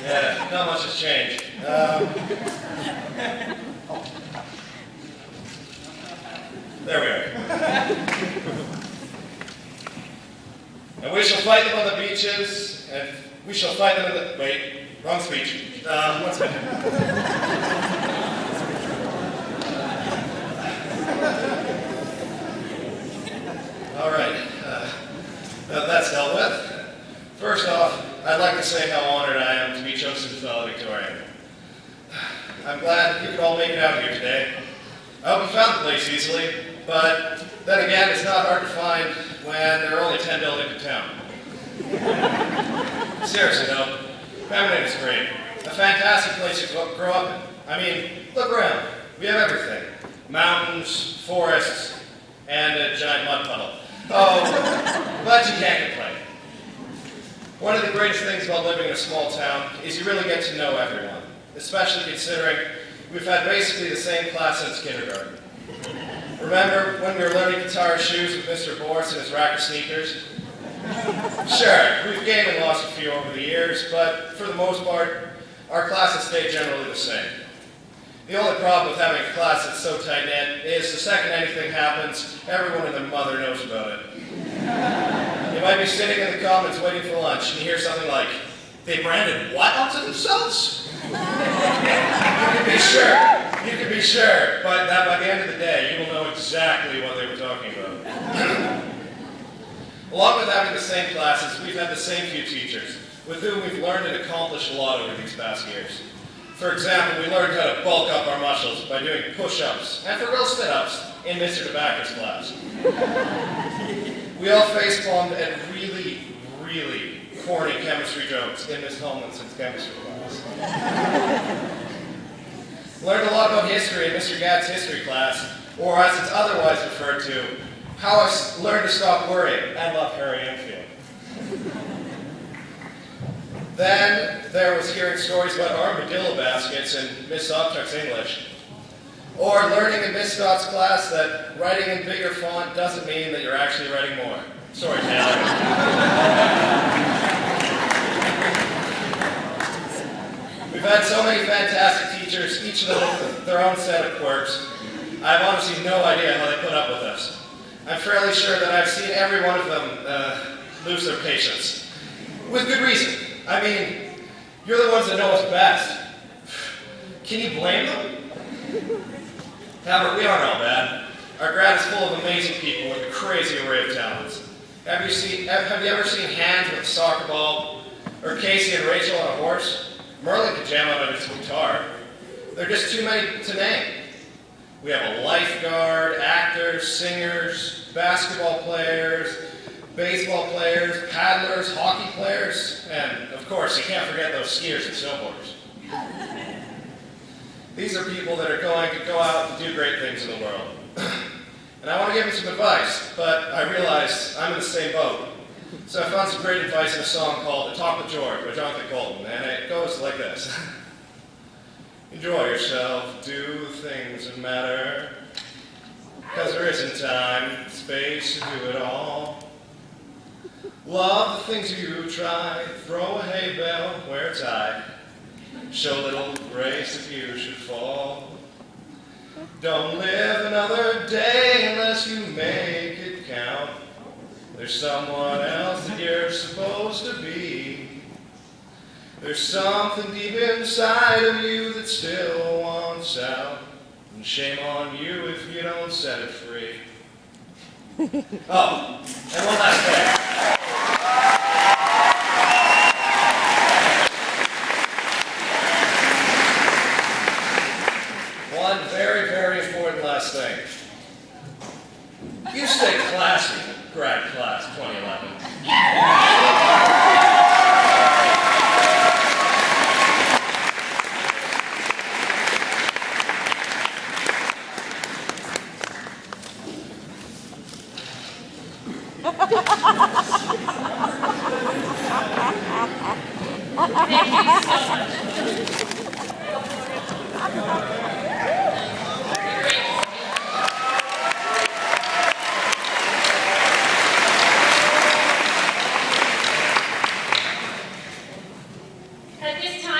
Yeah, not much has changed. There we are. And we shall fight them on the beaches, and we shall fight them in the... Wait, wrong speech. One second. All right, that's dealt with. First off, I'd like to say how honored I am to be chosen as valedictorian. I'm glad you could all make it out here today. I hope you found the place easily, but then again, it's not hard to find when there are only 10 buildings in town. Seriously though, Pemberton is great. A fantastic place to grow up in. I mean, look around. We have everything. Mountains, forests, and a giant mud puddle. Oh, but you can't complain. One of the greatest things about living in a small town is you really get to know everyone, especially considering we've had basically the same class since kindergarten. Remember when we were learning guitar shoes with Mr. Boris and his rack of sneakers? Sure, we've gained and lost a few over the years, but for the most part, our classes stay generally the same. The only problem with having a class that's so tight-knit is the second anything happens, everyone and their mother knows about it. You might be sitting in the commons waiting for lunch and you hear something like, "They branded what onto themselves?" You can be sure, but by the end of the day, you will know exactly what they were talking about. Along with having the same classes, we've had the same few teachers, with whom we've learned and accomplished a lot over these past years. For example, we learned how to bulk up our muscles by doing push-ups, and for real sit-ups, in Mr. Tobacco's class. We all face-palmed at really, really corny chemistry jokes in Miss Tomlinson's chemistry class. Learned a lot about history in Mr. Gadd's history class, or as it's otherwise referred to, how I learned to stop worrying and love Harry Enfield. Then there was hearing stories about armadillo baskets in Miss Sopchuk's English, or learning in Miss Scott's class that writing in bigger font doesn't mean that you're actually writing more. Sorry, Taylor. We've had so many fantastic teachers, each of them with their own set of quirks. I have honestly no idea how they put up with us. I'm fairly sure that I've seen every one of them lose their patience. With good reason. I mean, you're the ones that know us best. Can you blame them? However, we aren't all bad. Our grad is full of amazing people with a crazy array of talents. Have you ever seen Hans with a soccer ball? Or Casey and Rachel on a horse? Merlin could jam out on his guitar. There are just too many to name. We have a lifeguard, actors, singers, basketball players, baseball players, paddlers, hockey players, and of course, you can't forget those skiers and snowboarders. These are people that are going to go out and do great things in the world. And I want to give them some advice, but I realize I'm in the same boat. So I found some great advice in a song called "The Talk with George" by Jonathan Colton, and it goes like this. Enjoy yourself, do things that matter, because there isn't time, space to do it all. Love the things you try, throw a hay bale where it's high, show little grace if you should fall. Don't live another day unless you make it count. There's someone else that you're supposed to be. There's something deep inside of you that still wants out. And shame on you if you don't set it free. Oh, and one last thing. One very, very important last thing. You stay classy, grad class 2011. Thank you so much. At this time,